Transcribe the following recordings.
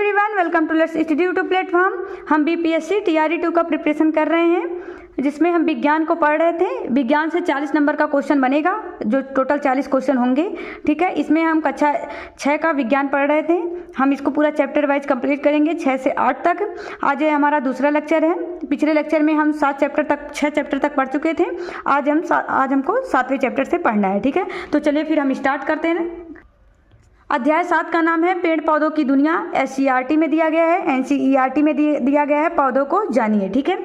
Everyone, welcome to let's study YouTube platform. हम BPSC TRE 2 का preparation कर रहे हैं, जिसमें हम विज्ञान को पढ़ रहे थे। विज्ञान से 40 नंबर का क्वेश्चन बनेगा, जो टोटल 40 क्वेश्चन होंगे। ठीक है, इसमें हम कक्षा 6 का विज्ञान पढ़ रहे थे। हम इसको पूरा चैप्टर वाइज कंप्लीट करेंगे 6 से 8 तक। आज ये हमारा दूसरा लेक्चर है। पिछले लेक्चर में हम 6 चैप्टर तक पढ़ चुके थे। आज हमको 7वें चैप्टर से पढ़ना है। ठीक है, तो चलिए फिर हम स्टार्ट करते हैं। अध्याय 7 का नाम है पेड़ पौधों की दुनिया। एससीईआरटी में दिया गया है, एनसीईआरटी में दिया गया है। पौधों को जानिए। ठीक है,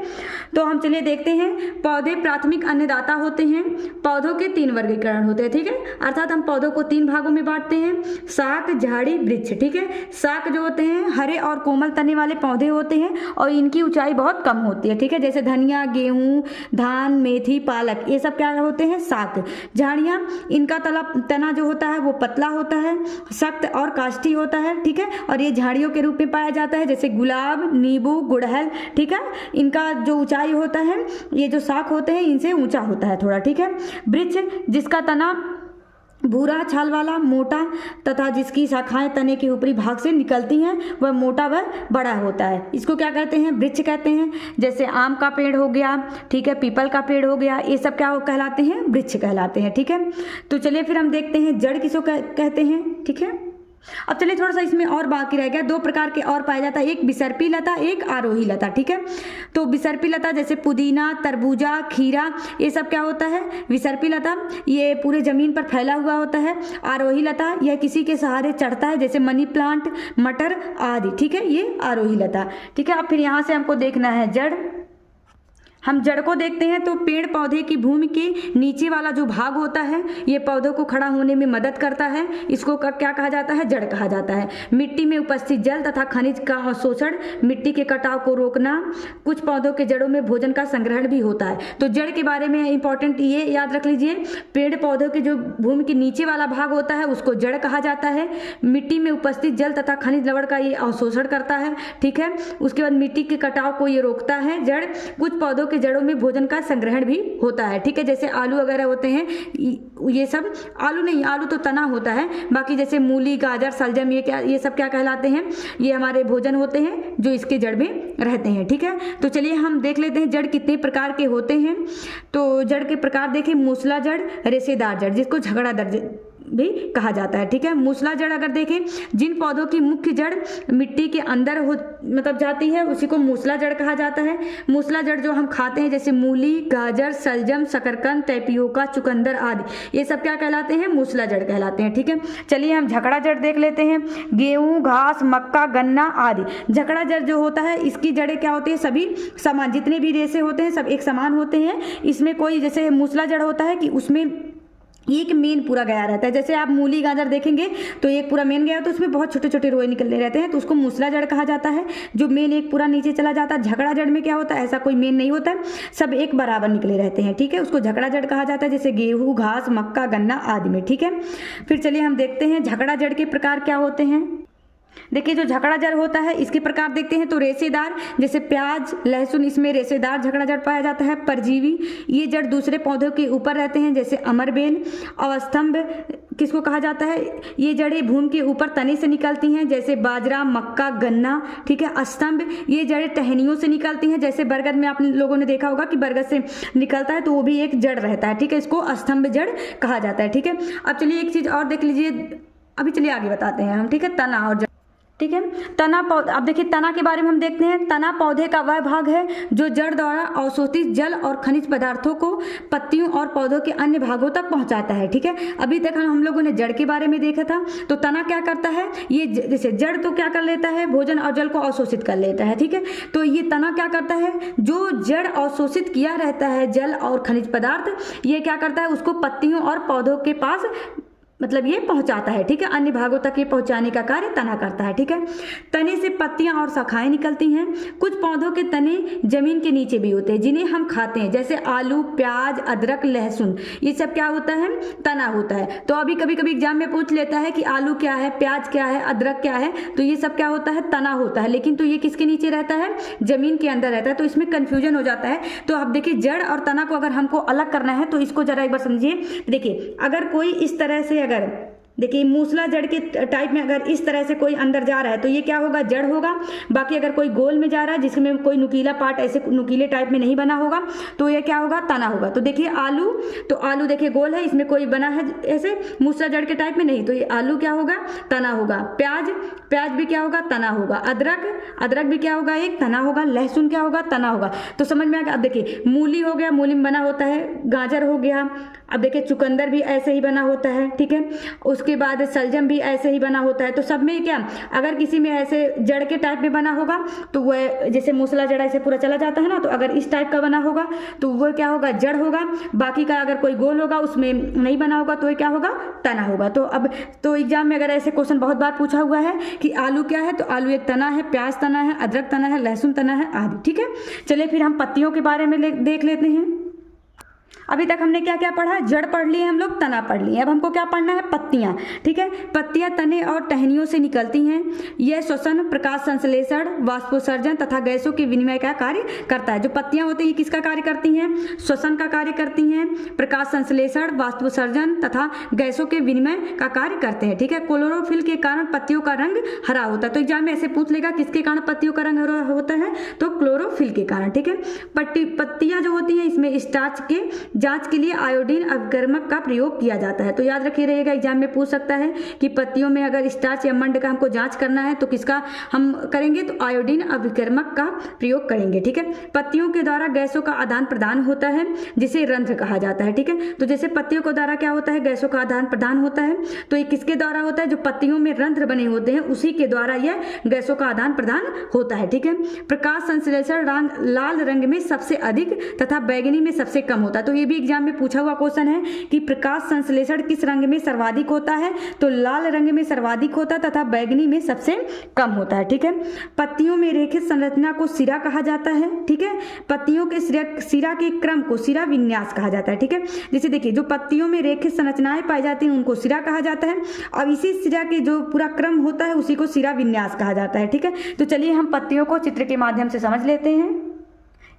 तो हम चलिए देखते हैं। पौधे प्राथमिक अन्नदाता होते हैं। पौधों के 3 वर्गीकरण होते हैं। ठीक है, अर्थात हम पौधों को 3 भागों में बांटते हैं, शाक, झाड़ी, वृक्ष। ठीक है, शाक जो होते हैं हरे और कोमल तने वाले पौधे होते हैं और इनकी ऊंचाई बहुत कम होती है। ठीक है, जैसे धनिया, गेहूं, धान, मेथी, पालक, ये सब क्या होते हैं? शाक। झाड़ियाँ, इनका तना जो होता है वो पतला होता है, सख्त और काष्ठी होता है। ठीक है, और ये झाड़ियों के रूप में पाया जाता है, जैसे गुलाब, नींबू, गुड़हल। ठीक है, इनका जो ऊंचाई होता है, ये जो शाख होते हैं इनसे ऊंचा होता है थोड़ा। ठीक है, वृक्ष, जिसका तना भूरा छाल वाला, मोटा तथा जिसकी शाखाएं तने के ऊपरी भाग से निकलती हैं, वह मोटा व बड़ा होता है। इसको क्या कहते हैं? वृक्ष कहते हैं। जैसे आम का पेड़ हो गया, ठीक है, पीपल का पेड़ हो गया, ये सब क्या कहलाते हैं? वृक्ष कहलाते हैं। ठीक है, तो चलिए फिर हम देखते हैं जड़ किसको कहते हैं। ठीक है, अब चलिए थोड़ा सा इसमें और बाकी रह गया। 2 प्रकार के और पाया जाता है, एक विसर्पी लता, एक आरोही लता। ठीक है, तो विसर्पी लता जैसे पुदीना, तरबूजा, खीरा, ये सब क्या होता है? विसर्पी लता, ये पूरे जमीन पर फैला हुआ होता है। आरोही लता, यह किसी के सहारे चढ़ता है, जैसे मनी प्लांट, मटर आदि। ठीक है, ये आरोही लता। ठीक है, अब फिर यहाँ से हमको देखना है जड़। हम जड़ को देखते हैं तो पेड़ पौधे की भूमि के नीचे वाला जो भाग होता है, ये पौधों को खड़ा होने में मदद करता है। इसको क्या कहा जाता है? जड़ कहा जाता है। मिट्टी में उपस्थित जल तथा खनिज का अवशोषण, मिट्टी के कटाव को रोकना। कुछ पौधों के जड़ों में भोजन का संग्रहण भी होता है। तो जड़ के बारे में इंपॉर्टेंट ये याद रख लीजिए, पेड़ पौधों के जो भूमि के नीचे वाला भाग होता है उसको जड़ कहा जाता है। मिट्टी में उपस्थित जल तथा खनिज लवण का ये अवशोषण करता है। ठीक है, उसके बाद मिट्टी के कटाव को ये रोकता है जड़। कुछ पौधों के जड़ों में भोजन का संग्रहण भी होता है। ठीक है, जैसे आलू वगैरह होते हैं, ये सब आलू नहीं, आलू तो तना होता है। बाकी जैसे मूली, गाजर, सलजम, ये सब क्या कहलाते हैं? ये हमारे भोजन होते हैं जो इसके जड़ में रहते हैं। ठीक है, तो चलिए हम देख लेते हैं जड़ कितने प्रकार के होते हैं। तो जड़ के प्रकार देखें, मूसला जड़, रेशेदार जड़, जिसको झगड़ा जड़ भी कहा जाता है। ठीक है, मूसला जड़ अगर देखें, जिन पौधों की मुख्य जड़ मिट्टी के अंदर जाती है उसी को मूसला जड़ कहा जाता है। मूसला जड़ जो हम खाते हैं, जैसे मूली, गाजर, सलजम, शकरकंद, टैपियोका, चुकंदर आदि, ये सब क्या कहलाते हैं? मूसला जड़ कहलाते हैं। ठीक है, चलिए हम झकड़ा जड़ देख लेते हैं। गेहूं, घास, मक्का, गन्ना आदि। झकड़ा जड़ जो होता है, इसकी जड़ें क्या होती है? सभी समान, जितने भी रेशे होते हैं सब एक समान होते हैं। इसमें कोई, जैसे मूसला जड़ होता है कि उसमें एक मेन पूरा गया रहता है। जैसे आप मूली, गाजर देखेंगे तो एक पूरा मेन गया तो उसमें बहुत छोटे छोटे रोए निकलने रहते हैं, तो उसको मूसला जड़ कहा जाता है। जो मेन एक पूरा नीचे चला जाता है। झगड़ा जड़ में क्या होता है? ऐसा कोई मेन नहीं होता है, सब एक बराबर निकले रहते हैं। ठीक है, उसको झगड़ा जड़ कहा जाता है, जैसे गेहूं, घास, मक्का, गन्ना आदि में। ठीक है, फिर चलिए हम देखते हैं झगड़ा जड़ के प्रकार क्या होते हैं। देखिए, जो झगड़ा जड़ होता है इसके प्रकार देखते हैं तो रेशेदार, जैसे प्याज, लहसुन, इसमें रेशेदार झगड़ा जड़ पाया जाता है। परजीवी, ये जड़ दूसरे पौधों के ऊपर रहते हैं, जैसे अमरबेल। अवस्तंभ किसको कहा जाता है? ये जड़ें भूमि के ऊपर तने से निकलती हैं, जैसे बाजरा, मक्का, गन्ना। ठीक है, स्तंभ, ये जड़ें टहनियों से निकलती हैं, जैसे बरगद में आप लोगों ने देखा होगा कि बरगद से निकलता है तो वो भी एक जड़ रहता है। ठीक है, इसको स्तंभ जड़ कहा जाता है। ठीक है, अब चलिए एक चीज और देख लीजिए, अभी चलिए आगे बताते हैं हम। ठीक है, तना और जड़। ठीक है, तना पौधा, अब देखिए तना के बारे में हम देखते हैं। तना पौधे का वह भाग है जो जड़ द्वारा अवशोषित जल और खनिज पदार्थों को पत्तियों और पौधों के अन्य भागों तक पहुंचाता है। ठीक है, अभी तक हम लोगों ने जड़ के बारे में देखा था। तो तना क्या करता है? ये जैसे जड़ तो क्या कर लेता है? भोजन और जल को अवशोषित कर लेता है। ठीक है, तो ये तना क्या करता है? जो जड़ अवशोषित किया रहता है जल और खनिज पदार्थ, ये क्या करता है? उसको पत्तियों और पौधों के पास मतलब ये पहुंचाता है। ठीक है, अन्य भागों तक ये पहुंचाने का कार्य तना करता है। ठीक है, तने से पत्तियां और शाखाएं निकलती हैं। कुछ पौधों के तने जमीन के नीचे भी होते हैं जिन्हें हम खाते हैं, जैसे आलू, प्याज, अदरक, लहसुन, ये सब क्या होता है? तना होता है। तो अभी कभी कभी एग्जाम में पूछ लेता है कि आलू क्या है, प्याज क्या है, अदरक क्या है, तो ये सब क्या होता है? तना होता है। लेकिन तो ये किसके नीचे रहता है? जमीन के अंदर रहता है, तो इसमें कंफ्यूजन हो जाता है। तो अब देखिए, जड़ और तना को अगर हमको अलग करना है तो इसको जरा एक बार समझिए। देखिए, अगर कोई इस तरह से अगर देखिए मूसला जड़ के टाइप में अगर इस तरह से कोई अंदर जा रहा है तो ये क्या होगा, जड़ होगा। बाकी अगर कोई गोल में जा रहा है जिसमें कोई नुकीला पार्ट ऐसे नुकीले टाइप में नहीं बना होगा तो ये क्या होगा, तना होगा। तो देखिए आलू, तो आलू देखिए गोल है, इसमें कोई बना है ऐसे मूसला जड़ के टाइप में नहीं, तो ये आलू क्या होगा, तना होगा। प्याज, प्याज भी क्या होगा, तना होगा। अदरक, अदरक भी क्या होगा, एक तना होगा। लहसुन क्या होगा, तना होगा। तो समझ में आ गया। अब देखिए मूली हो गया, मूली में बना होता है। गाजर हो गया, अब देखिए चुकंदर भी ऐसे ही बना होता है, ठीक है। उसके बाद सलजम भी ऐसे ही बना होता है। तो सब में क्या, अगर किसी में ऐसे जड़ के टाइप में बना होगा तो वह जैसे मूसला जड़ ऐसे पूरा चला जाता है ना, तो अगर इस टाइप का बना होगा तो वह क्या होगा, जड़ होगा। बाकी का अगर कोई गोल होगा उसमें नहीं बना होगा तो ये क्या होगा, तना होगा। तो अब तो एग्जाम में अगर ऐसे क्वेश्चन बहुत बार पूछा हुआ है कि आलू क्या है, तो आलू एक तना है, प्याज तना है, अदरक तना है, लहसुन तना है आदि, ठीक है। चलिए फिर हम पत्तियों के बारे में देख लेते हैं। अभी तक हमने क्या क्या पढ़ा, जड़ पढ़ लिए हम लोग, तना पढ़ लिए। अब हमको क्या पढ़ना है, पत्तियां, ठीक है। पत्तियां तने और टहनियों से निकलती हैं। यह श्वसन, प्रकाश संश्लेषण, वाष्पोत्सर्जन तथा गैसों के विनिमय का कार्य करता है। जो पत्तियां होती हैं किसका कार्य करती हैं, श्वसन का कार्य करती हैं, प्रकाश संश्लेषण, वाष्पोत्सर्जन तथा गैसों के विनिमय का कार्य करते हैं, ठीक है। क्लोरोफिल के कारण पत्तियों का रंग हरा होता है। तो एग्जाम में ऐसे पूछ लेगा किसके कारण पत्तियों का रंग हरा होता है, तो क्लोरोफिल के कारण, ठीक है। पत्तियां जो होती हैं इसमें स्टार्च के जांच के लिए आयोडीन अभिकर्मक का प्रयोग किया जाता है। तो याद रखिए रहेगा, एग्जाम में पूछ सकता है कि पत्तियों में अगर स्टार्च या मंड का हमको जांच करना है तो किसका हम करेंगे, तो आयोडीन अभिकर्मक का प्रयोग करेंगे, ठीक है। पत्तियों के द्वारा गैसों का आदान प्रदान होता है जिसे रंध्र कहा जाता है, ठीक है। तो जैसे पत्तियों के द्वारा क्या होता है, गैसों का आदान प्रदान होता है, तो ये किसके द्वारा होता है, जो पत्तियों में रंध्र बने होते हैं उसी के द्वारा यह गैसों का आदान प्रदान होता है, ठीक है। प्रकाश संश्लेषण लाल रंग में सबसे अधिक तथा बैगनी में सबसे कम होता है। तो ये भी एग्जाम में पूछा हुआ क्वेश्चन है कि प्रकाश संश्लेषण किस रंग में सर्वाधिक होता है, तो लाल रंग में सर्वाधिक होता है तथा बैगनी में सबसे कम होता है, ठीक है। पत्तियों में रेखित संरचना को सिरा कहा जाता है, ठीक है। पत्तियों के सिरा के क्रम को सिरा विन्यास कहा जाता है, ठीक है। जैसे देखिए जो पत्तियों में रेखित संरचनाएं पाई जाती हैं उनको सिरा कहा जाता है, और इसी सिरा के जो पूरा क्रम होता है उसी को सिरा विन्यास कहा जाता है, ठीक है। तो चलिए हम पत्तियों को चित्र के माध्यम से समझ लेते हैं।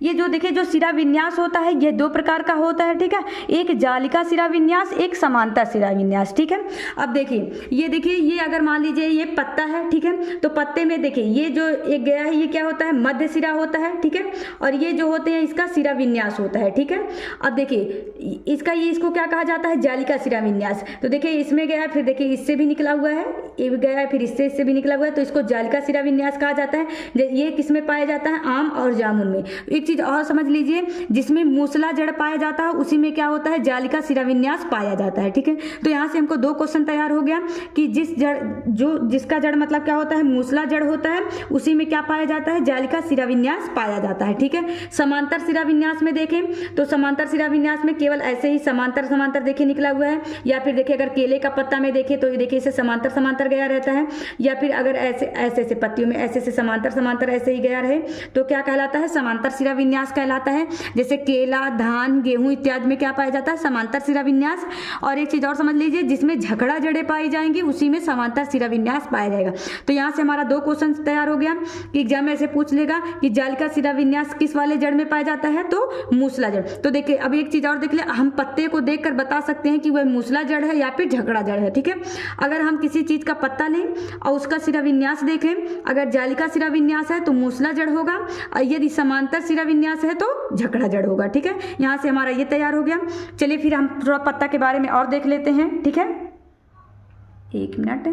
ये जो देखिए जो सिरा विन्यास होता है ये दो प्रकार का होता है, ठीक है। एक जालिका सिरा विन्यास, एक समांतर सिरा विन्यास, ठीक है। अब देखिए ये अगर मान लीजिए ये पत्ता है, ठीक है। तो पत्ते में देखिए ये जो एक गया है ये क्या होता है, मध्य सिरा होता है, ठीक है। और ये जो होते हैं इसका सिरा विन्यास होता है, ठीक है। अब देखिए इसको क्या कहा जाता है, जालिका सिरा विन्यास। तो देखिए इसमें गया है, फिर देखिए इससे भी निकला हुआ है, ये भी गया है, फिर इससे भी निकला हुआ है, तो इसको जालिका सिरा विन्यास कहा जाता है। ये किसमें पाया जाता है, आम और जामुन में। एक चीज और समझ लीजिए, जिसमें मूसला जड़ पाया जाता है उसी में क्या होता है, जालिका सिरा विन्यास पाया जाता है, ठीक है। तो यहाँ से हमको दो क्वेश्चन तैयार हो गया कि जिसका जड़ मतलब क्या होता है, मूसला जड़ होता है, उसी में क्या पाया जाता है, जालिका सिरा विन्यास पाया जाता है, ठीक है। समांतर सिरा विन्यास में देखें तो समांतर सिरा विन्यास में केवल ऐसे ही समांतर देखिए निकला हुआ है, या फिर देखिए अगर केले का पत्ता में देखें तो ये देखिए इसे समांतर गया रहता है, या फिर अगर ऐसे पत्तियों में ऐसे समांतर ऐसे ही गया रहे तो क्या कहलाता है, समांतर सिरा विन्यास कहलाता है। जैसे केला, धान, गेहूं इत्यादि में क्या पाया जाता है, समांतर सिरा विन्यास। और एक चीज और समझ लीजिए, जिसमें झगड़ा जड़ें पाई जाएंगी उसी में समांतर सिरा विन्यास पाया जाएगा। तो यहाँ से हमारा दो क्वेश्चन तैयार हो गया कि एग्जाम में ऐसे पूछ लेगा कि जालिका सिरा विन्यास किस वाले जड़ में पाया जाता है, तो मूसला जड़। तो देखिए अब एक चीज और देख ले, हम पत्ते को देखकर बता सकते हैं कि वह मूसला जड़ है या फिर झगड़ा जड़ है, ठीक है। अगर हम किसी चीज का पत्ता लें और उसका सिरा विन्यास देखें, अगर जालिका सिरा विन्यास है तो मूसला जड़ होगा, और यदि समांतर सिरा विन्यास है तो झगड़ा जड़ होगा, ठीक है। यहां से हमारा ये तैयार हो गया। चलिए फिर हम थोड़ा पत्ता के बारे में और देख लेते हैं, ठीक है। एक मिनट,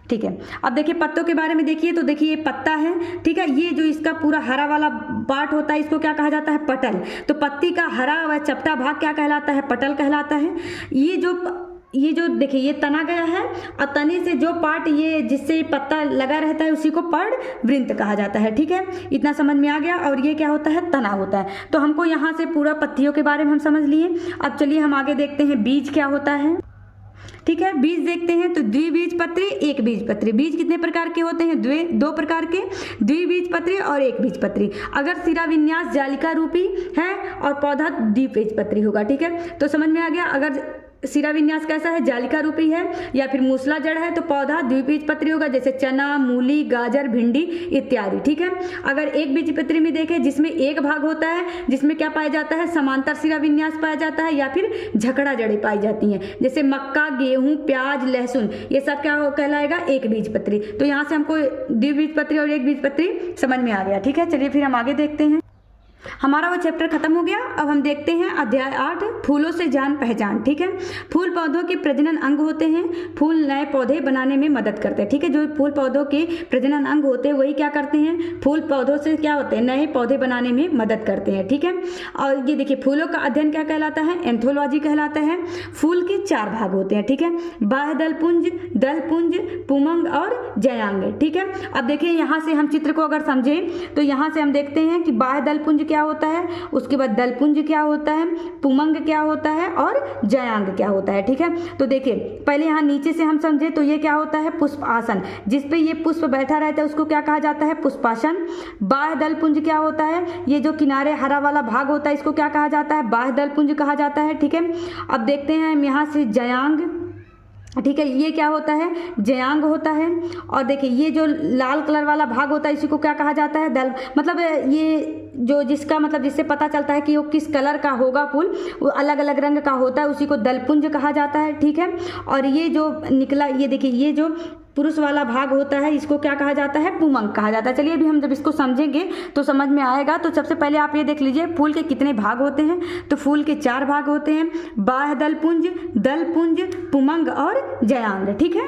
ठीक है। अब देखिए पत्तों के बारे में देखिए, तो देखिए ये पत्ता है, ठीक है। ये जो इसका पूरा हरा वाला पार्ट होता है इसको क्या कहा जाता है, पटल। तो पत्ती का हरा व चपटा भाग क्या कहलाता है, पटल कहलाता है। ये जो देखिए ये तना गया है, और तने से जो पार्ट ये जिससे पत्ता लगा रहता है उसी को पर्णवृंत कहा जाता है, ठीक है। इतना समझ में आ गया। और ये क्या होता है, तना होता है। तो हमको यहाँ से पूरा पत्तियों के बारे में हम समझ लिए। अब चलिए हम आगे देखते हैं बीज क्या होता है, ठीक है। बीज देखते हैं तो द्विबीजपत्री, एक बीजपत्री। बीज कितने प्रकार के होते हैं, दो प्रकार के, द्विबीजपत्री और एक बीजपत्री। अगर सिरा विन्यास जालिका रूपी है और पौधा द्विबीजपत्री होगा, ठीक है। तो समझ में आ गया। अगर सिरा विन्यास कैसा है, जालिका रूपी है, या फिर मूसला जड़ है तो पौधा द्विबीजपत्री होगा, जैसे चना, मूली, गाजर, भिंडी इत्यादि। ठीक है, अगर एक बीजपत्री में देखें जिसमें एक भाग होता है, जिसमें क्या पाया जाता है, समांतर सिरा विन्यास पाया जाता है, या फिर झकड़ा जड़ें पाई जाती हैं, जैसे मक्का, गेहूं, प्याज, लहसुन, ये सब क्या कहलाएगा, एक बीजपत्री। तो यहाँ से हमको द्विबीजपत्री और एक बीजपत्री समझ में आ गया। ठीक है, चलिए फिर हम आगे देखते हैं। हमारा वो चैप्टर खत्म हो गया। अब हम देखते हैं अध्याय 8, फूलों से जान पहचान। ठीक है, फूल पौधों के प्रजनन अंग होते हैं, फूल नए पौधे बनाने में मदद करते हैं। ठीक है, जो फूल पौधों के प्रजनन अंग होते हैं वही क्या करते हैं, फूल पौधों से क्या होते हैं, नए पौधे बनाने में मदद करते हैं। ठीक है, और ये देखिए फूलों का अध्ययन क्या कहलाता है, एंथोलॉजी कहलाता है। फूल के 4 भाग होते हैं। ठीक है, बाह्य दलपुंज, दलपुंज, पुमंग और जयांग। ठीक है, अब देखिए यहाँ से हम चित्र को अगर समझें तो यहाँ से हम देखते हैं कि बाह्य दलपुंज क्या होता है, उसके बाद दलपुंज क्या होता है, पुमंग क्या होता है और जयांग क्या होता है। ठीक है, तो देखिए पहले यहाँ नीचे से हम समझे तो ये क्या होता है, पुष्प आसन, जिसपे ये पुष्प बैठा रहता है उसको क्या कहा जाता है, पुष्पासन। बाह्य दलपुंज क्या होता है, ये जो किनारे हरा वाला भाग होता है इसको क्या कहा जाता है, बाह्य दलपुंज कहा जाता है। ठीक है, अब देखते हैं हम यहाँ से जयांग। ठीक है, ये क्या होता है, जयांग होता है। और देखिए ये जो लाल कलर वाला भाग होता है इसी को क्या कहा जाता है, दल, मतलब ये जो जिसका मतलब जिससे पता चलता है कि वो किस कलर का होगा फूल, वो अलग अलग रंग का होता है, उसी को दलपुंज कहा जाता है। ठीक है, और ये जो निकला, ये देखिए ये जो पुरुष वाला भाग होता है इसको क्या कहा जाता है, पुमंग कहा जाता है। चलिए अभी हम जब इसको समझेंगे तो समझ में आएगा। तो सबसे पहले आप ये देख लीजिए फूल के कितने भाग होते हैं, तो फूल के 4 भाग होते हैं, बाह्य दलपुंज, दलपुंज, पुमंग और जयांग। ठीक है,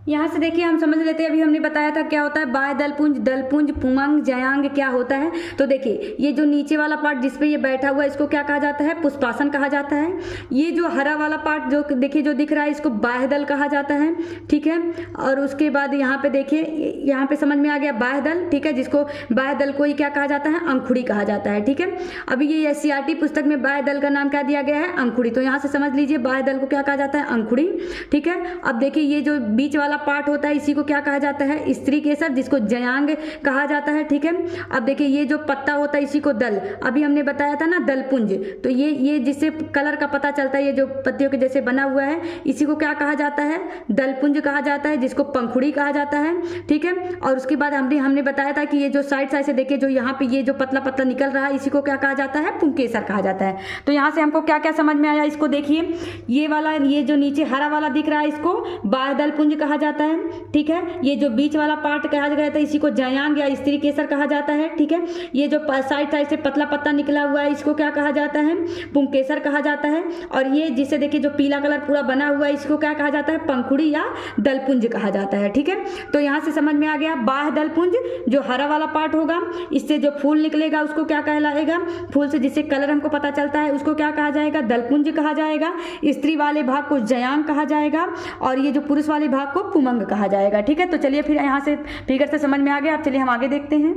यहाँ से देखिए हम समझ लेते हैं, अभी हमने बताया था क्या होता है, बाह्य दलपुंज, दलपुंज, पुमंग, जयांग क्या होता है। तो देखिए ये जो नीचे वाला पार्ट जिसपे ये बैठा हुआ है इसको क्या कहा जाता है, पुष्पासन कहा जाता है। ये जो हरा वाला पार्ट जो देखिए जो दिख रहा है इसको बाह्य दल कहा जाता है। ठीक है, और उसके बाद यहाँ पे देखिए, यहाँ पे समझ में आ गया बाह्य दल। ठीक है, जिसको बाह्य दल को ही क्या कहा जाता है, अंकुड़ी कहा जाता है। ठीक है, अभी ये SCERT पुस्तक में बाह्य दल का नाम क्या दिया गया है, अंकुड़ी। तो यहाँ से समझ लीजिए बाह्य दल को क्या कहा जाता है, अंकुड़ी। ठीक है, अब देखिए ये जो बीच वाला पार्ट होता है इसी को क्या कहा जाता है, स्त्री केसर, जिसको जयांग कहा जाता है। ठीक है, अब देखिए ये जो पत्ता होता है इसी को दल, अभी हमने बताया था ना दलपुंज, तो ये जिससे कलर का पता चलता है, ये जो पत्तियों के जैसे बना हुआ है इसी को क्या कहा जाता है, दलपुंज कहा जाता है, जिसको पंखुड़ी कहा जाता है। ठीक है, और उसके बाद हमने बताया था कि ये जो साइड से देखिए जो यहाँ पे ये जो पतला पतला निकल रहा है इसी को क्या कहा जाता है, पुंकेसर कहा जाता है। तो यहाँ से हमको क्या क्या समझ में आया, इसको देखिए ये वाला, ये जो नीचे हरा वाला दिख रहा है इसको बाह्य दलपुंज कहा जाता है। ठीक है, ये जो बीच वाला पार्ट कहा गया था इसी को जयांग या स्त्री केसर कहा जाता है। ठीक है, ये जो साइड साइड से पतला पत्ता निकला हुआ है इसको क्या कहा जाता है, पुंकेसर कहा जाता है। और ये जिसे देखिए जो पीला कलर पूरा बना हुआ है इसको क्या कहा जाता है, पंखुड़ी या दलपुंज कहा जाता है। ठीक है, तो यहाँ से समझ में आ गया बाह्य दलपुंज जो हरा वाला पार्ट होगा, इससे जो फूल निकलेगा उसको क्या कहलाएगा, फूल से जिससे कलर हमको पता चलता है उसको क्या कहा जाएगा, दलपुंज कहा जाएगा। स्त्री वाले भाग को जयांग कहा जाएगा और ये जो पुरुष वाले भाग को पुमंग कहा जाएगा। ठीक है, तो चलिए फिर यहाँ से फिगर से समझ में आ गया। अब चलिए हम आगे देखते हैं।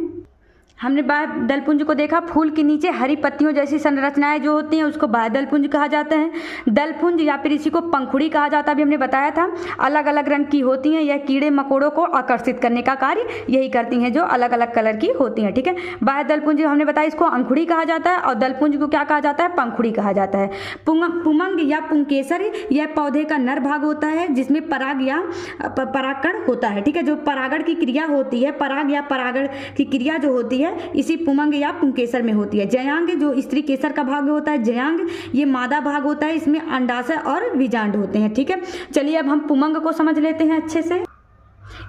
हमने बाह्य दलपुंज को देखा, फूल के नीचे हरी पत्तियों जैसी संरचनाएं जो होती हैं उसको बाह्य दलपुंज कहा जाता है। दलपुंज या फिर इसी को पंखुड़ी कहा जाता है, अभी हमने बताया था, अलग अलग रंग की होती हैं। यह कीड़े मकोड़ों को आकर्षित करने का कार्य यही करती हैं जो अलग अलग कलर की होती हैं। ठीक है, बाह्य दलपुंज हमने बताया इसको अंकुड़ी कहा जाता है और दलपुंज को क्या कहा जाता है, पंखुड़ी कहा जाता है। पुमंग या पुंकेसर यह पौधे का नर भाग होता है जिसमें पराग या परागकण होता है। ठीक है, जो परागण की क्रिया होती है, पराग या परागण की क्रिया जो होती है इसी पुमंग या पुंकेसर में होती है। जयांग जो स्त्री केसर का भाग होता है, जयांग ये मादा भाग होता है, इसमें अंडाशय और बीजांड होते हैं। ठीक है, चलिए अब हम पुमंग को समझ लेते हैं अच्छे से।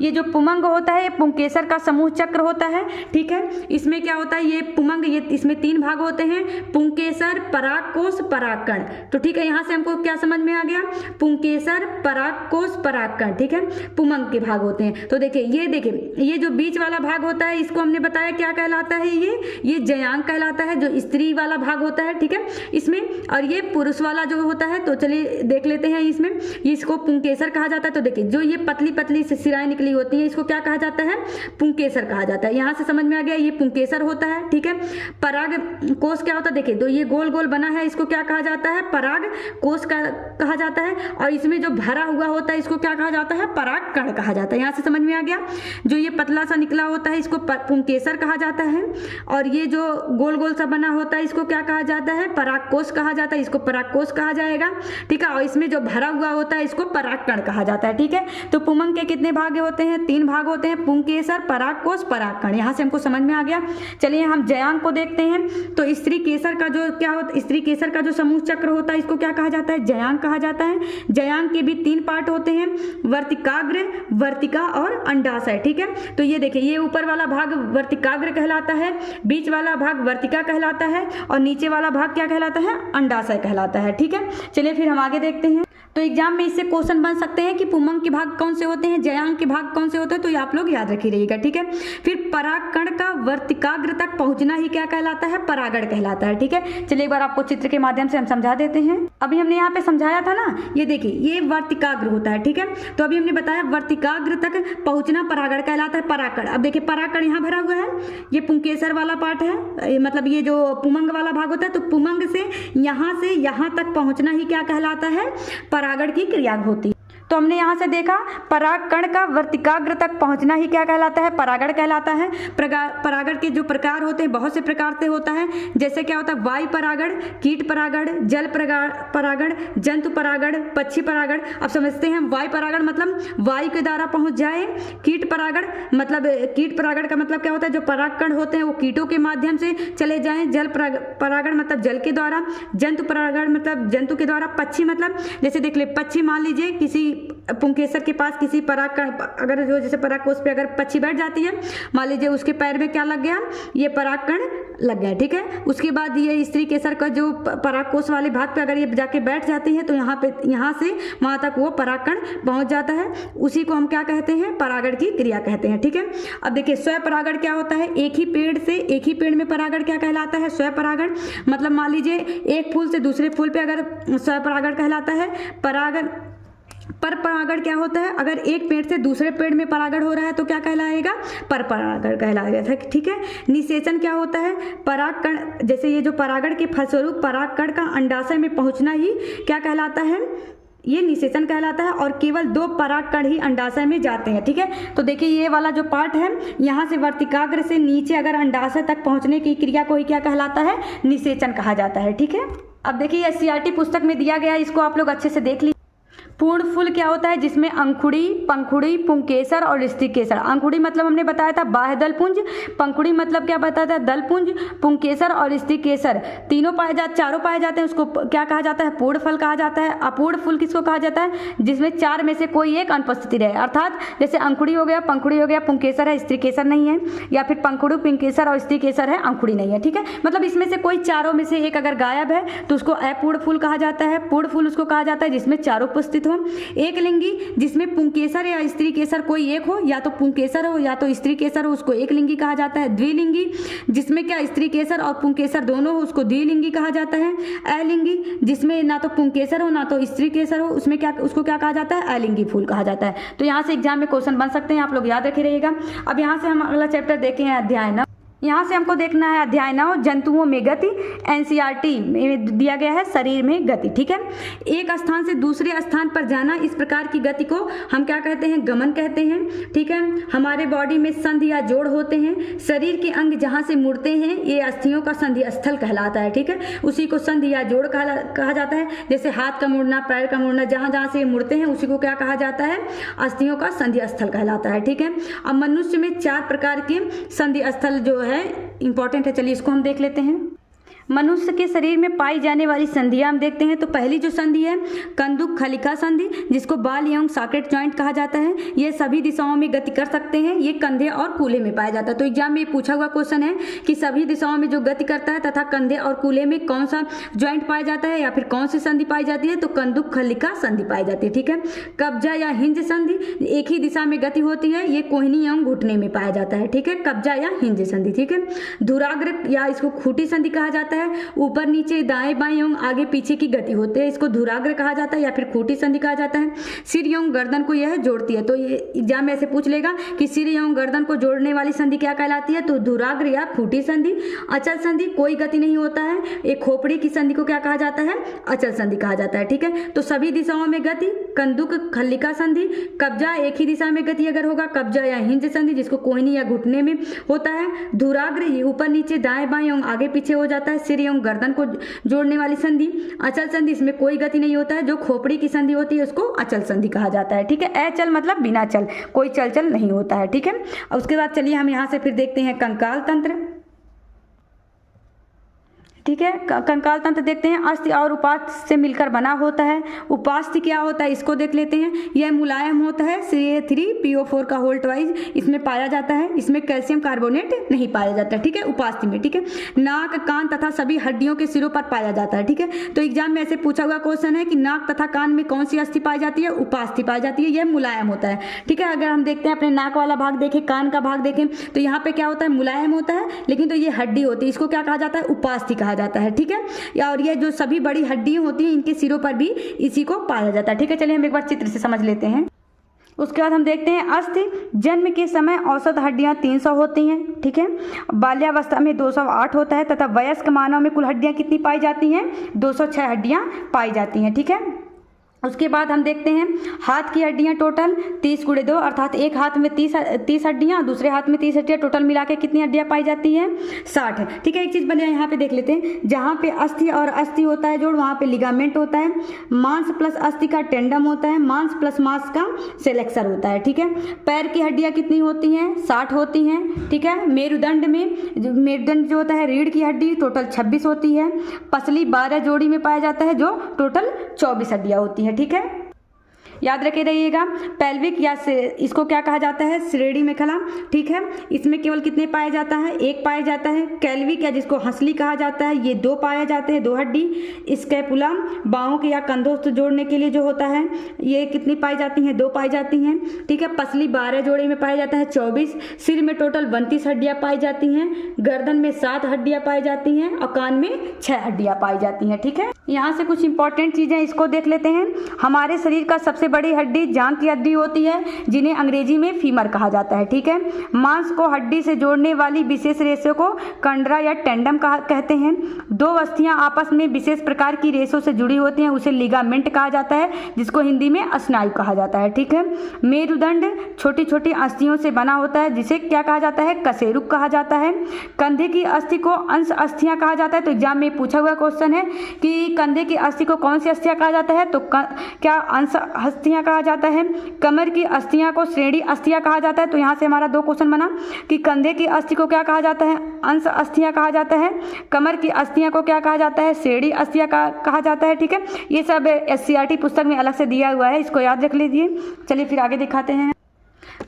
ये जो पुमंग होता है ये पुंकेसर का समूह चक्र होता है। ठीक है, इसमें क्या होता है, ये पुमंग ये इसमें 3 भाग होते हैं, पुंकेसर, परागकोश, परागकण। तो ठीक है, यहाँ से हमको क्या समझ में आ गया, पुंकेसर, परागकोश, परागकण। ठीक है, पुमंग के भाग होते हैं। तो देखिए ये जो बीच वाला भाग होता है इसको हमने बताया क्या कहलाता है, ये जयांग कहलाता है, जो स्त्री वाला भाग होता है। ठीक है, इसमें, और ये पुरुष वाला जो होता है, तो चलिए देख लेते हैं इसमें, इसको पुंकेसर कहा जाता है। तो देखिए जो ये पतली पतली से सिराएं निकली होती है इसको क्या कहा जाता है, पुंकेसर कहा जाता है। यहाँ से समझ में आ गया, ये पुंकेसर होता है, ठीक है। पराग कोष क्या होता है, देखिए तो ये गोल गोल बना है, इसको क्या कहा जाता है, पराग कोष कहा जाता है। और इसमें जो भरा हुआ होता है इसको क्या कहा जाता है, पराग कण कहा जाता है। यहाँ से समझ में आ गया। जो ये पतला सा निकला होता है इसको पुंकेसर कहा जाता है, और ये जो गोल गोल सा बना होता है इसको क्या कहा जाता है, पराग कोष कहा जाता है, इसको पराग कोष कहा जाएगा, ठीक है। और इसमें जो भरा हुआ होता है इसको पराग कण कहा जाता है, ठीक है। तो पुमंग के कितने भाग होते हैं, 3 भाग होते हैं, पुंकेसर, पराग कोष, पराग कण। यहाँ से हमको समझ में आ गया। चलिए हम जयांग को देखते हैं। तो स्त्री केसर का जो क्या होता है, स्त्री केसर का जो समूह चक्र होता है इसको क्या कहा जाता है, जयांग कहा जाता है। जयांग के भी 3 पार्ट होते हैं, वर्तिकाग्र, वर्तिका और अंडाशय, ठीक है। तो ये देखिए ये ऊपर वाला भाग वर्तिकाग्र कहलाता है, बीच वाला भाग वर्तिका कहलाता है, और नीचे वाला भाग क्या कहलाता है, अंडाशय कहलाता है, ठीक है। चलिए फिर हम आगे देखते हैं। तो एग्जाम में इससे क्वेश्चन बन सकते हैं कि पुमंग के भाग कौन से होते हैं, जयांग के भाग कौन से होते हैं, तो ये आप लोग याद रखी रहिएगा, ठीक है। फिर परागकण का वर्तिकाग्र तक पहुंचना ही क्या कहलाता है, परागण कहलाता है, ठीक है। चलिए एक बार आपको चित्र के माध्यम से हम समझा देते हैं। अभी हमने यहाँ पे समझाया था ना, ये देखिए ये वर्तिकाग्र होता है, ठीक है। तो अभी हमने बताया वर्तिकाग्र तक पहुंचना परागण कहलाता है, परागकण। अब देखिए परागकण यहाँ भरा हुआ है, ये पुंकेसर वाला पार्ट है, मतलब ये जो पुमंग वाला भाग होता है, तो पुमंग से यहाँ तक पहुंचना ही क्या कहलाता है, परागण की क्रिया होती है। तो हमने यहाँ से देखा परागकण का वर्तिकाग्र तक पहुँचना ही क्या कहलाता है, परागण कहलाता है। परागण के जो प्रकार होते हैं बहुत से प्रकार से होता है, जैसे क्या होता है, वायु परागण, कीट परागण, जल परागण, जंतु परागण, पक्षी परागण। अब समझते हैं, वायु परागण मतलब वायु के द्वारा पहुँच जाए, कीट परागण मतलब कीट परागण का मतलब क्या होता है, जो परागकण होते हैं वो कीटों के माध्यम से चले जाएं, जल परागण मतलब जल के द्वारा, जंतु परागण मतलब जंतु के द्वारा, पक्षी मतलब जैसे देख ले पक्षी, मान लीजिए किसी पुंकेसर के पास किसी पराग का अगर जो जैसे पराग कोष पे अगर पक्षी बैठ जाती है, मान लीजिए उसके पैर में क्या लग गया, ये परागकण लग गया, ठीक है। उसके बाद ये स्त्री केसर का जो पराग कोष वाले भाग पे अगर ये जाके बैठ जाती है तो यहाँ से वहां तक वो परागकण पहुंच जाता है, उसी को हम क्या कहते हैं, परागण की क्रिया कहते हैं, ठीक है। अब देखिए स्वपरागण क्या होता है, एक ही पेड़ में परागण क्या कहलाता है, स्वपरागण। मतलब मान लीजिए एक फूल से दूसरे फूल पे अगर स्वपरागण कहलाता है। पर परागण क्या होता है, अगर एक पेड़ से दूसरे पेड़ में परागण हो रहा है तो क्या कहलाएगा, पर परागण कहलाएगा, ठीक है। निषेचन क्या होता है, परागकण, जैसे ये जो परागण के फलस्वरूप परागकण का अंडाशय में पहुंचना ही क्या कहलाता है, ये निषेचन कहलाता है। और केवल 2 परागकण ही अंडाशय में जाते हैं, ठीक है। तो देखिए ये वाला जो पार्ट है, यहाँ से वर्तिकाग्र से नीचे अगर अंडाशय तक पहुंचने की क्रिया को ही क्या कहलाता है, निषेचन कहा जाता है, ठीक है। अब देखिए एससीईआरटी पुस्तक में दिया गया है, इसको आप लोग अच्छे से देख लीजिए। पूर्ण फूल क्या होता है, जिसमें अंकुड़ी, पंखुड़ी, पुंकेसर और स्त्रीकेसर। अंकुड़ी मतलब हमने बताया था बाह्य दलपुंज, पंखुड़ी मतलब क्या बताया था, दलपुंज, पुंकेसर और स्त्रीकेसर चारों पाए जाते हैं। उसको क्या कहा जाता है, पूर्ण फल कहा जाता है। अपूर्ण फूल किसको कहा जाता है, जिसमें 4 में से कोई एक अनुपस्थिति रहे, अर्थात जैसे अंकुड़ी हो गया, पंखुड़ी हो गया, पुंकेसर है, स्त्रीकेसर नहीं है, या फिर पंखुड़ी, पुंकेसर और स्त्रीकेसर है, अंकुड़ी नहीं है, ठीक है। मतलब इसमें से कोई 4 में से एक अगर गायब है तो उसको अपूर्ण फूल कहा जाता है। पूर्ण फूल उसको कहा जाता है जिसमें 4 उपस्थित हो। एक लिंगी, जिसमें पुंकेसर या स्त्री केसर कोई एक हो, या तो पुंकेसर हो या तो स्त्री केसर हो, उसको एक लिंगी कहा जाता है। द्विलिंगी, जिसमें क्या स्त्री केसर और पुंकेसर दोनों हो, उसको द्विलिंगी कहा जाता है। अलिंगी, जिसमें ना तो पुंकेसर हो ना तो स्त्री केसर हो, उसमें क्या उसको क्या कहा जाता है, अलिंगी फूल कहा जाता है। तो यहाँ से एग्जाम में क्वेश्चन बन सकते हैं, आप लोग याद रखे रहिएगा। अब यहाँ से हम अगला चैप्टर देखे हैं, अध्याय 9। यहाँ से हमको देखना है अध्याय 9, जंतुओं में गति। एनसीईआरटी में दिया गया है शरीर में गति, ठीक है। एक स्थान से दूसरे स्थान पर जाना, इस प्रकार की गति को हम क्या कहते हैं, गमन कहते हैं, ठीक है। हमारे बॉडी में संधि या जोड़ होते हैं। शरीर के अंग जहाँ से मुड़ते हैं ये अस्थियों का संधि स्थल कहलाता है, ठीक है। उसी को संधि या जोड़ कहा जाता है। जैसे हाथ का मुड़ना, पैर का मुड़ना, जहाँ जहाँ से मुड़ते हैं उसी को क्या कहा जाता है, अस्थियों का संधि स्थल कहलाता है, ठीक है। अब मनुष्य में 4 प्रकार के संधि स्थल जो है इंपॉर्टेंट है, चलिए इसको हम देख लेते हैं। मनुष्य के शरीर में पाई जाने वाली संधियां हम देखते हैं। तो पहली जो संधि है कंदुक खलिका संधि, जिसको बाल एवं सॉकेट जॉइंट कहा जाता है। ये सभी दिशाओं में गति कर सकते हैं। ये कंधे और कूल्हे में पाया जाता है। तो एग्जाम में पूछा हुआ क्वेश्चन है कि सभी दिशाओं में जो गति करता है तथा कंधे और कूल्हे में कौन सा ज्वाइंट पाया जाता है या फिर कौन सी संधि पाई जाती है, तो कंदुक खलिका संधि पाई जाती है, ठीक है। कब्जा या हिंज संधि, एक ही दिशा में गति होती है। ये कोहनी एवं घुटने में पाया जाता है, ठीक है, कब्जा या हिंज संधि, ठीक है। धुराग्र या इसको खूटी संधि कहा जाता है। है ऊपर नीचे दाएं बाएं एवं आगे पीछे की गति होती है, इसको धुराग्र कहा जाता है या फिर खूंटी संधि कहा जाता है। सिर एवं गर्दन को यह जोड़ती है, तो ये एग्जाम में ऐसे पूछ लेगा कि सिर एवं गर्दन को जोड़ने वाली संधि क्या कहलाती है, तो धुराग्र या खूंटी संधि। अचल संधि कोई गति नहीं होता है, एक खोपड़ी की संधि को क्या कहा जाता है, अचल संधि कहा जाता है। ठीक है, तो सभी दिशाओं में गति, कंदुक खल्लिका संधि। कब्जा एक ही दिशा में गति अगर होगा, कब्जा या हिंज संधि जिसको कोहनी या घुटने में होता है। धुराग्र ऊपर नीचे दाएं बाएं एवं आगे पीछे हो जाता है, सिर एवं गर्दन को जोड़ने वाली संधि। अचल संधि इसमें कोई गति नहीं होता है, जो खोपड़ी की संधि होती है उसको अचल संधि कहा जाता है। ठीक है, अचल मतलब बिना चल, कोई चल नहीं होता है। ठीक है, उसके बाद चलिए हम यहाँ से फिर देखते हैं कंकाल तंत्र। ठीक है, कंकाल तंत्र देखते हैं। अस्थि और उपास्थि से मिलकर बना होता है। उपास्थि क्या होता है इसको देख लेते हैं। यह मुलायम होता है, CA3PO4 का होल्ट वाइज इसमें पाया जाता है, इसमें कैल्शियम कार्बोनेट नहीं पाया जाता है। ठीक है, उपास्थि में। ठीक है, नाक कान तथा सभी हड्डियों के सिरों पर पाया जाता है। ठीक है, तो एग्जाम में ऐसे पूछा हुआ क्वेश्चन है कि नाक तथा कान में कौन सी अस्थि पाई जाती है, उपास्थि पाई जाती है, यह मुलायम होता है। ठीक है, अगर हम देखते हैं अपने नाक वाला भाग देखें, कान का भाग देखें, तो यहाँ पे क्या होता है, मुलायम होता है, लेकिन तो ये हड्डी होती है, इसको क्या कहा जाता है, उपास्थि कहा जाता है। ठीक है, और ये जो सभी बड़ी हड्डियां होती हैं इनके सिरों पर भी इसी को पाया जाता है। ठीक है, चलिए हम एक बार चित्र से समझ लेते हैं। उसके बाद हम देखते हैं अस्थि। जन्म के समय औसत हड्डियां 300 होती हैं। ठीक है, बाल्यावस्था में 208 होता है तथा वयस्क मानव में कुल हड्डियां कितनी पाई जाती हैं, 206 हड्डियां पाई जाती हैं। ठीक है, उसके बाद हम देखते हैं हाथ की हड्डियां टोटल 30 × 2 अर्थात एक हाथ में 30 हड्डियां, दूसरे हाथ में 30 हड्डियां, टोटल मिला के कितनी हड्डियां पाई जाती हैं, 60। ठीक है, एक चीज बढ़िया यहाँ पे देख लेते हैं, जहाँ पे अस्थि और अस्थि होता है जोड़, वहाँ पे लिगामेंट होता है। मांस प्लस अस्थि का टेंडम होता है, मांस प्लस मांस का सेलेक्सर होता है। ठीक है, पैर की हड्डियां कितनी होती हैं, 60 होती हैं। ठीक है, मेरुदंड जो होता है रीढ़ की हड्डी टोटल 26 होती है। पसली 12 जोड़ी में पाया जाता है, जो टोटल 24 हड्डियां होती है। ठीक है, याद रखे रहिएगा। पेल्विक या इसको क्या कहा जाता है, श्रेणी में खला। ठीक है, इसमें केवल कितने पाया जाता है, एक पाया जाता है। कैल्विक या जिसको हंसली कहा जाता है, ये 2 पाए जाते हैं, 2 हड्डी। स्कैपुला बाहों के या कंधों से जोड़ने के लिए जो होता है, ये कितनी पाई जाती हैं, 2 पाई जाती हैं। ठीक है, पसली 12 जोड़े में पाया जाता है, 24। सिर में टोटल 32 हड्डियां पाई जाती हैं। गर्दन में 7 हड्डियां पाई जाती हैं और कान में 6 हड्डियां पाई जाती हैं। ठीक है, यहाँ से कुछ इंपॉर्टेंट चीजें इसको देख लेते हैं। हमारे शरीर का सबसे बड़ी हड्डी जांघ की हड्डी होती है, जिन्हें अंग्रेजी में फीमर कहा जाता है। ठीक है, मांस को हड्डी से जोड़ने वाली विशेष रेशों को कंडरा या टेंडम कहते हैं। 2 अस्थियां आपस में विशेष प्रकार की रेशों से जुड़ी होती हैं, उसे लिगामेंट कहा जाता है, जिसको हिंदी में स्नायु कहा जाता है। ठीक है, मेरुदंड छोटी छोटी अस्थियों से बना होता है, जिसे क्या कहा जाता है, कशेरुक कहा जाता है। कंधे की अस्थि को अंश अस्थियां कहा जाता है। तो एग्जाम में पूछा हुआ क्वेश्चन है कि कंधे की अस्थि को कौन सी अस्थियां कहा जाता है, तो क्या अंश अस्थियां कहा जाता है। कमर की अस्थियां को श्रेणी अस्थियां कहा जाता है। तो यहाँ से हमारा 2 क्वेश्चन बना कि कंधे की अस्थि को क्या कहा जाता है, अंश अस्थियां कहा जाता है। कमर की अस्थियां को क्या कहा जाता है, श्रेणी अस्थियां कहा जाता है। ठीक है, ये सब SCRT पुस्तक में अलग से दिया हुआ है, इसको याद रख लीजिए। चलिए फिर आगे दिखाते हैं।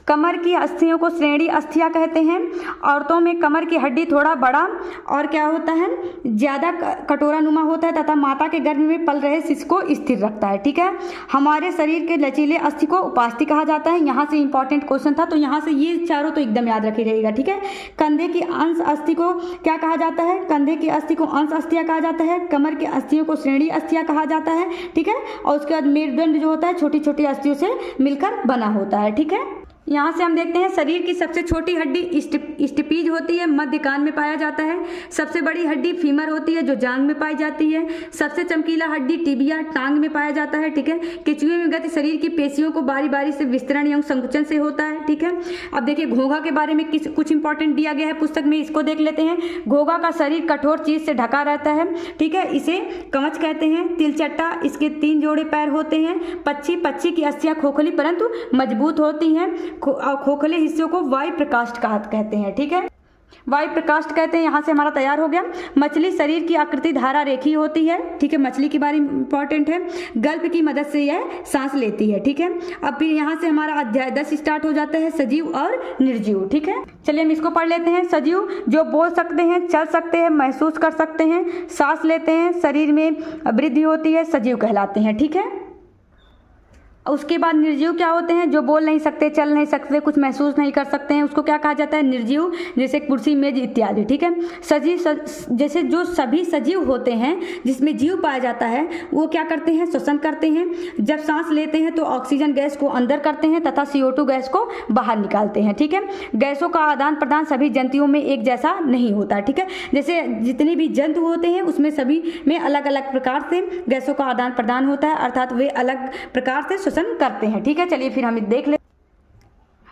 कमर की अस्थियों को श्रेणी अस्थियां कहते हैं। औरतों में कमर की हड्डी थोड़ा बड़ा और क्या होता है, ज़्यादा कटोरा नुमा होता है तथा माता के गर्भ में पल रहे शिशु को स्थिर रखता है। ठीक है, हमारे शरीर के लचीले अस्थि को उपास्थि कहा जाता है। यहाँ से इंपॉर्टेंट क्वेश्चन था, तो यहाँ से ये चारों तो एकदम याद रखे रहेगा। ठीक है, कंधे की अंश अस्थि को क्या कहा जाता है, कंधे की अस्थि को अंश अस्थियां कहा जाता है। कमर की अस्थियों को श्रेणी अस्थियां कहा जाता है। ठीक है, और उसके बाद मेरुदंड जो होता है छोटी छोटी अस्थियों से मिलकर बना होता है। ठीक है, यहाँ से हम देखते हैं शरीर की सबसे छोटी हड्डी स्टिपीज होती है, मध्य कान में पाया जाता है। सबसे बड़ी हड्डी फीमर होती है, जो जांघ में पाई जाती है। सबसे चमकीला हड्डी टिबिया टांग में पाया जाता है। ठीक है, केचुए में गति शरीर की पेशियों को बारी बारी से विस्तरण एवं संकुचन से होता है। ठीक है, अब देखिए घोंघा के बारे में कुछ इंपॉर्टेंट दिया गया है पुस्तक में, इसको देख लेते हैं। घोंघा का शरीर कठोर चीज से ढका रहता है। ठीक है, इसे कवच कहते हैं। तिलचट्टा, इसके 3 जोड़े पैर होते हैं। पक्षी की अस्थियां खोखली परंतु मजबूत होती हैं। खोखले हिस्सों को वायु प्रकाष्ठ कहते हैं। ठीक है, वायु प्रकाष्ठ कहते हैं। यहाँ से हमारा तैयार हो गया। मछली शरीर की आकृति धारा रेखी होती है। ठीक है, मछली के बारे में इंपॉर्टेंट है। गल्प की मदद से यह सांस लेती है। ठीक है, अब फिर यहाँ से हमारा अध्याय 10 स्टार्ट हो जाता है, सजीव और निर्जीव। ठीक है, चलिए हम इसको पढ़ लेते हैं। सजीव जो बोल सकते हैं, चल सकते हैं, महसूस कर सकते हैं, सांस लेते हैं, शरीर में वृद्धि होती है, सजीव कहलाते हैं। ठीक है, उसके बाद निर्जीव क्या होते हैं, जो बोल नहीं सकते, चल नहीं सकते, कुछ महसूस नहीं कर सकते हैं, उसको क्या कहा जाता है, निर्जीव, जैसे कुर्सी मेज इत्यादि। ठीक है, जैसे जो सभी सजीव होते हैं जिसमें जीव पाया जाता है वो क्या करते हैं, श्वसन करते हैं। जब सांस लेते हैं तो ऑक्सीजन गैस को अंदर करते हैं तथा CO2 गैस को बाहर निकालते हैं। ठीक है, गैसों का आदान प्रदान सभी जंतुओं में एक जैसा नहीं होता। ठीक है, जैसे जितने भी जंतु होते हैं उसमें सभी में अलग अलग प्रकार से गैसों का आदान प्रदान होता है, अर्थात वे अलग प्रकार से श्वसन करते हैं। ठीक है, चलिए फिर हम देख ले।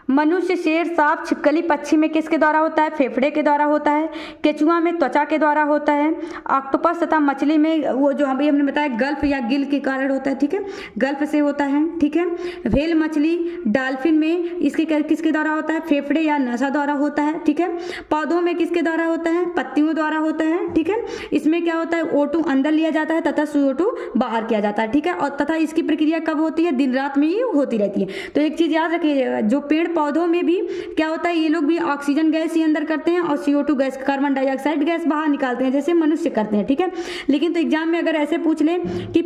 मनुष्य, शेर, सांप, छिपकली, पक्षी में किसके द्वारा होता है, फेफड़े के द्वारा होता है। केचुआ में त्वचा के द्वारा होता है। ऑक्टोपस तथा मछली में वो जो अभी हमने बताया गल्फ या गिल के कारण होता है। ठीक है, गल्फ से होता है। ठीक है, व्हेल मछली, डॉल्फिन में इसके किसके द्वारा होता है, फेफड़े या नसा द्वारा होता है। ठीक है, पौधों में किसके द्वारा होता है, पत्तियों द्वारा होता है। ठीक है, इसमें क्या होता है, O2 अंदर लिया जाता है तथा CO2 बाहर किया जाता है। ठीक है, और तथा इसकी प्रक्रिया कब होती है, दिन रात में ही होती रहती है। तो एक चीज याद रखिएगा, जो पेड़ पौधों में भी क्या होता है, ये लोग भी ऑक्सीजन गैस ही अंदर करते हैं और CO2 gas, carbon dioxide gas बाहर निकालते हैं, जैसे मनुष्य करते हैं। ठीक है, लेकिन तो एग्जाम में अगर ऐसे पूछ ले कि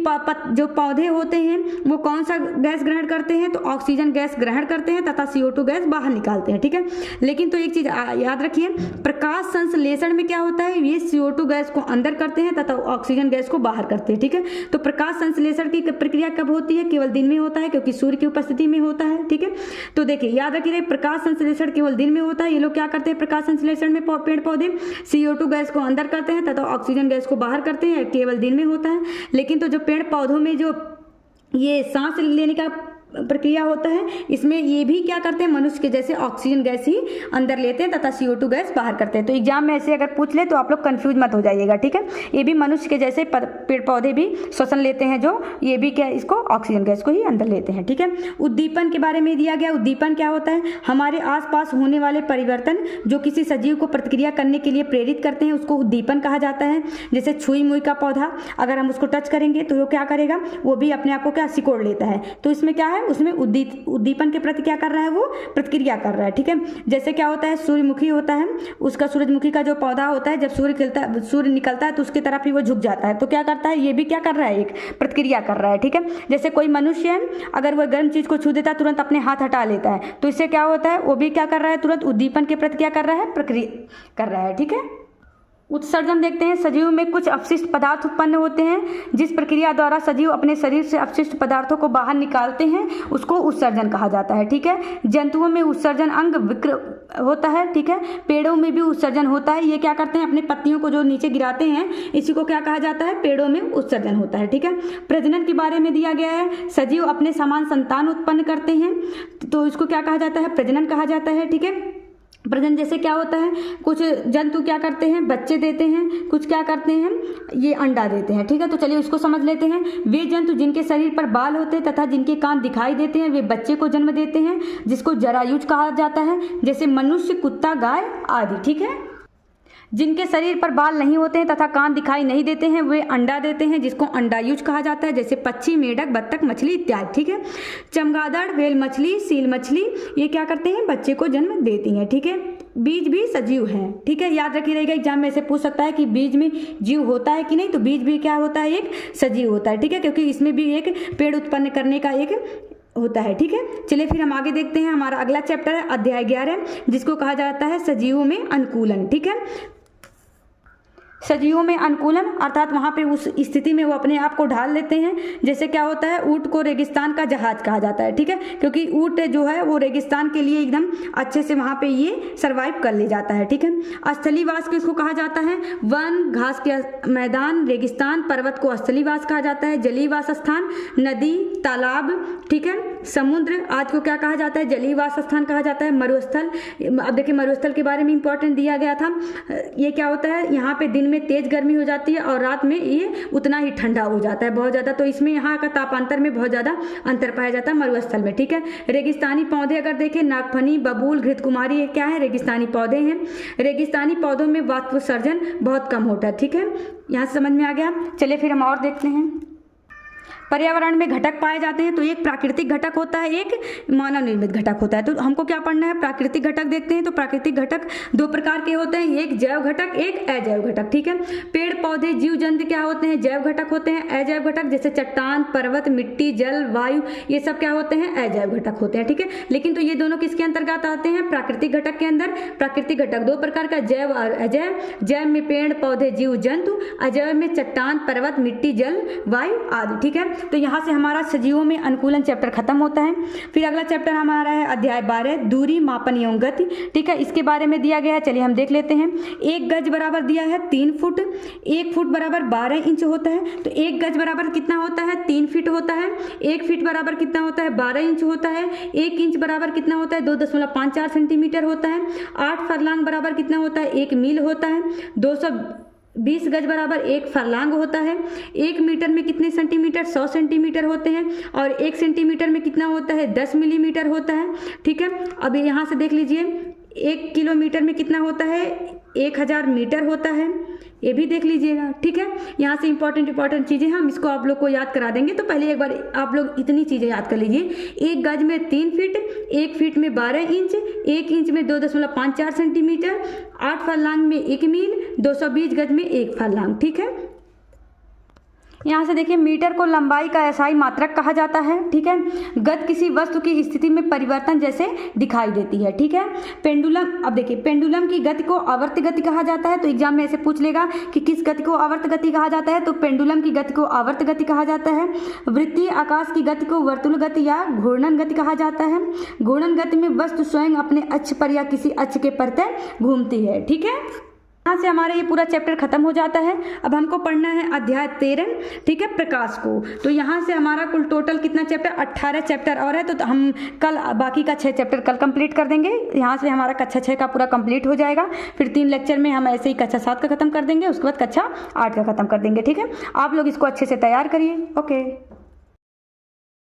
जो पौधे होते हैं वो कौन सा गैस ग्रहण करते हैं, तो ऑक्सीजन गैस ग्रहण करते हैं तथा CO2 गैस बाहर निकालते हैं। ठीक है, लेकिन तो एक चीज याद रखिए, प्रकाश संश्लेषण में क्या होता है, ये CO2 गैस को अंदर करते हैं तथा ऑक्सीजन गैस को बाहर करते हैं। ठीक है, तो प्रकाश संश्लेषण की प्रक्रिया कब होती है, केवल दिन में होता है, क्योंकि सूर्य की उपस्थिति में होता है। ठीक है, तो देखिए याद रखिए, प्रकाश संश्लेषण केवल दिन में होता है। ये लोग क्या करते हैं, प्रकाश संश्लेषण में पेड़ पौधे CO2 गैस को अंदर करते हैं तथा ऑक्सीजन गैस को बाहर करते हैं, केवल दिन में होता है। लेकिन तो जो पेड़ पौधों में जो ये सांस लेने का प्रक्रिया होता है, इसमें ये भी क्या करते हैं, मनुष्य के जैसे ऑक्सीजन गैस ही अंदर लेते हैं तथा CO2 गैस बाहर करते हैं। तो एग्जाम में ऐसे अगर पूछ ले तो आप लोग कंफ्यूज मत हो जाइएगा। ठीक है, ये भी मनुष्य के जैसे पेड़ पौधे भी श्वसन लेते हैं, जो ये भी क्या इसको ऑक्सीजन गैस को ही अंदर लेते हैं। ठीक है, उद्दीपन के बारे में दिया गया। उद्दीपन क्या होता है, हमारे आसपास होने वाले परिवर्तन जो किसी सजीव को प्रतिक्रिया करने के लिए प्रेरित करते हैं, उसको उद्दीपन कहा जाता है। जैसे छुई मुई का पौधा, अगर हम उसको टच करेंगे तो वो क्या करेगा, वो भी अपने आप को क्या सिकोड़ लेता है। तो इसमें क्या है, उसमें उद्दीपन के प्रति क्या कर रहा है, वो प्रतिक्रिया कर रहा है। ठीक है, जैसे क्या होता है, सूर्यमुखी होता है, उसका सूरजमुखी का जो पौधा होता है, जब सूर्य निकलता है तो उसकी तरफ ही वो झुक जाता है। तो क्या करता है, ये भी क्या कर रहा है, एक प्रतिक्रिया कर रहा है। ठीक है, जैसे कोई मनुष्य है, अगर वह गर्म चीज को छू देता है तुरंत अपने हाथ हटा लेता है, तो इससे क्या होता है, वो भी क्या कर रहा है, तुरंत उद्दीपन के प्रति क्या कर रहा है, प्रक्रिया कर रहा है। ठीक है, उत्सर्जन देखते हैं। सजीव में कुछ अपशिष्ट पदार्थ उत्पन्न होते हैं, जिस प्रक्रिया द्वारा सजीव अपने शरीर से अपशिष्ट पदार्थों को बाहर निकालते हैं उसको उत्सर्जन कहा जाता है। ठीक है, जंतुओं में उत्सर्जन अंग विक्र होता है। ठीक है, पेड़ों में भी उत्सर्जन होता है। ये क्या करते हैं, अपने पत्तियों को जो नीचे गिराते हैं, इसी को क्या कहा जाता है, पेड़ों में उत्सर्जन होता है। ठीक है, प्रजनन के बारे में दिया गया है। सजीव अपने समान संतान उत्पन्न करते हैं, तो इसको क्या कहा जाता है, प्रजनन कहा जाता है। ठीक है, प्रजनन जैसे क्या होता है, कुछ जंतु क्या करते हैं, बच्चे देते हैं, कुछ क्या करते हैं, ये अंडा देते हैं। ठीक है, तो चलिए उसको समझ लेते हैं। वे जंतु जिनके शरीर पर बाल होते हैं तथा जिनके कान दिखाई देते हैं, वे बच्चे को जन्म देते हैं, जिसको जरायुज कहा जाता है, जैसे मनुष्य, कुत्ता, गाय आदि। ठीक है, जिनके शरीर पर बाल नहीं होते हैं तथा कान दिखाई नहीं देते हैं, वे अंडा देते हैं, जिसको अंडायुज कहा जाता है, जैसे पक्षी, मेढक, बत्तख, मछली इत्यादि। ठीक है, चमगादड़, व्हेल मछली, सील मछली, ये क्या करते हैं, बच्चे को जन्म देती हैं। ठीक है, बीज भी सजीव हैं। ठीक है, याद रखिए रहेगा, एग्जाम में ऐसे पूछ सकता है कि बीज में जीव होता है कि नहीं, तो बीज भी क्या होता है, एक सजीव होता है। ठीक है, क्योंकि इसमें भी एक पेड़ उत्पन्न करने का एक होता है। ठीक है, चलिए फिर हम आगे देखते हैं। हमारा अगला चैप्टर है अध्याय 11, जिसको कहा जाता है सजीवों में अनुकूलन। ठीक है, सजीवों में अनुकूलन अर्थात वहाँ पे उस स्थिति में वो अपने आप को ढाल लेते हैं। जैसे क्या होता है, ऊँट को रेगिस्तान का जहाज कहा जाता है। ठीक है, क्योंकि ऊँट जो है वो रेगिस्तान के लिए एकदम अच्छे से वहाँ पे ये सर्वाइव कर ले जाता है। ठीक है, स्थलीवास किसको कहा जाता है, वन, घास के मैदान, रेगिस्तान, पर्वत को स्थलीवास कहा जाता है। जलीय वास स्थान, नदी, तालाब, ठीक है, समुद्र आदि को क्या कहा जाता है, जलीय वास स्थान कहा जाता है। मरुस्थल, अब देखिए मरुस्थल के बारे में इंपॉर्टेंट दिया गया था। ये क्या होता है, यहाँ पे दिन में तेज गर्मी हो जाती है और रात में ये उतना ही ठंडा हो जाता है, बहुत ज़्यादा। तो इसमें यहाँ का तापांतर में बहुत ज़्यादा अंतर पाया जाता है मरुस्थल में। ठीक है, रेगिस्तानी पौधे अगर देखें, नागफनी, बबूल, घृतकुमारी, ये क्या है, रेगिस्तानी पौधे हैं। रेगिस्तानी पौधों में वाष्पोत्सर्जन बहुत कम होता है। ठीक है, यहाँ से समझ में आ गया। चलिए फिर हम और देखते हैं। पर्यावरण में घटक पाए जाते हैं, तो एक प्राकृतिक घटक होता है, एक मानव निर्मित घटक होता है। तो हमको क्या पढ़ना है, प्राकृतिक घटक देखते हैं। तो प्राकृतिक घटक दो प्रकार के होते हैं, एक जैव घटक, एक अजैव घटक, ठीक है। पेड़ पौधे जीव जंतु क्या होते हैं, जैव घटक होते हैं। अजैव घटक जैसे चट्टान, पर्वत, मिट्टी, जल, वायु, ये सब क्या होते हैं, अजैव घटक होते हैं, ठीक है। लेकिन तो ये दोनों किसके अंतर्गत आते हैं, प्राकृतिक घटक के अंदर। प्राकृतिक घटक दो प्रकार का, जैव और अजैव। जैव में पेड़ पौधे जीव जंतु, अजैव में चट्टान, पर्वत, मिट्टी, जल, वायु आदि, ठीक है। तो यहाँ से हमारा सजीवों में अनुकूलन चैप्टर खत्म होता है। फिर अगला चैप्टर हमारा है अध्याय 12, दूरी, मापन एवं गति, ठीक है। इसके बारे में दिया गया है, चलिए हम देख लेते हैं। एक गज बराबर दिया है 3 फुट, 1 फुट बराबर 12 इंच होता है। तो एक गज बराबर कितना होता है, 3 फीट होता है। 1 फीट बराबर कितना होता है, 12 इंच होता है। 1 इंच बराबर कितना होता है, 2.54 सेंटीमीटर होता है। 8 फरलांग बराबर कितना होता है, 1 मील होता है। 220 गज बराबर 1 फरलांग होता है। 1 मीटर में कितने सेंटीमीटर, 100 सेंटीमीटर होते हैं। और 1 सेंटीमीटर में कितना होता है, 10 मिलीमीटर होता है, ठीक है। अब यहाँ से देख लीजिए, 1 किलोमीटर में कितना होता है, 1000 मीटर होता है, ये भी देख लीजिएगा, ठीक है। यहाँ से इंपॉर्टेंट चीज़ें हम इसको आप लोग को याद करा देंगे। तो पहले एक बार आप लोग इतनी चीज़ें याद कर लीजिए। 1 गज में 3 फीट, 1 फीट में 12 इंच, 1 इंच में 2.54 सेंटीमीटर, 8 फरलांग में 1 मील, 220 गज में 1 फरलांग, ठीक है। यहाँ से देखिए, मीटर को लंबाई का एसआई मात्रक कहा जाता है, ठीक है। गति किसी वस्तु की स्थिति में परिवर्तन जैसे दिखाई देती है, ठीक है। पेंडुलम, अब देखिए, पेंडुलम की गति को आवर्त गति कहा जाता है। तो एग्जाम में ऐसे पूछ लेगा कि किस गति को आवर्त गति कहा जाता है, तो पेंडुलम की गति को आवर्त गति कहा जाता है। वृत्तीय आकाश की गति को वर्तुल गति या घूर्णन गति कहा जाता है। घूर्णन गति में वस्तु स्वयं अपने अक्ष पर या किसी अक्ष के प्रत्यय घूमती है, ठीक है। यहाँ से हमारा ये पूरा चैप्टर खत्म हो जाता है। अब हमको पढ़ना है अध्याय 13, ठीक है, प्रकाश को। तो यहाँ से हमारा कुल टोटल कितना चैप्टर, 18 चैप्टर और है। तो हम कल बाकी का 6 चैप्टर कल कंप्लीट कर देंगे। यहाँ से हमारा कक्षा 6 का पूरा कंप्लीट हो जाएगा। फिर 3 लेक्चर में हम ऐसे ही कक्षा 7 का खत्म कर देंगे, उसके बाद कक्षा 8 का खत्म कर देंगे, ठीक है। आप लोग इसको अच्छे से तैयार करिए। ओके।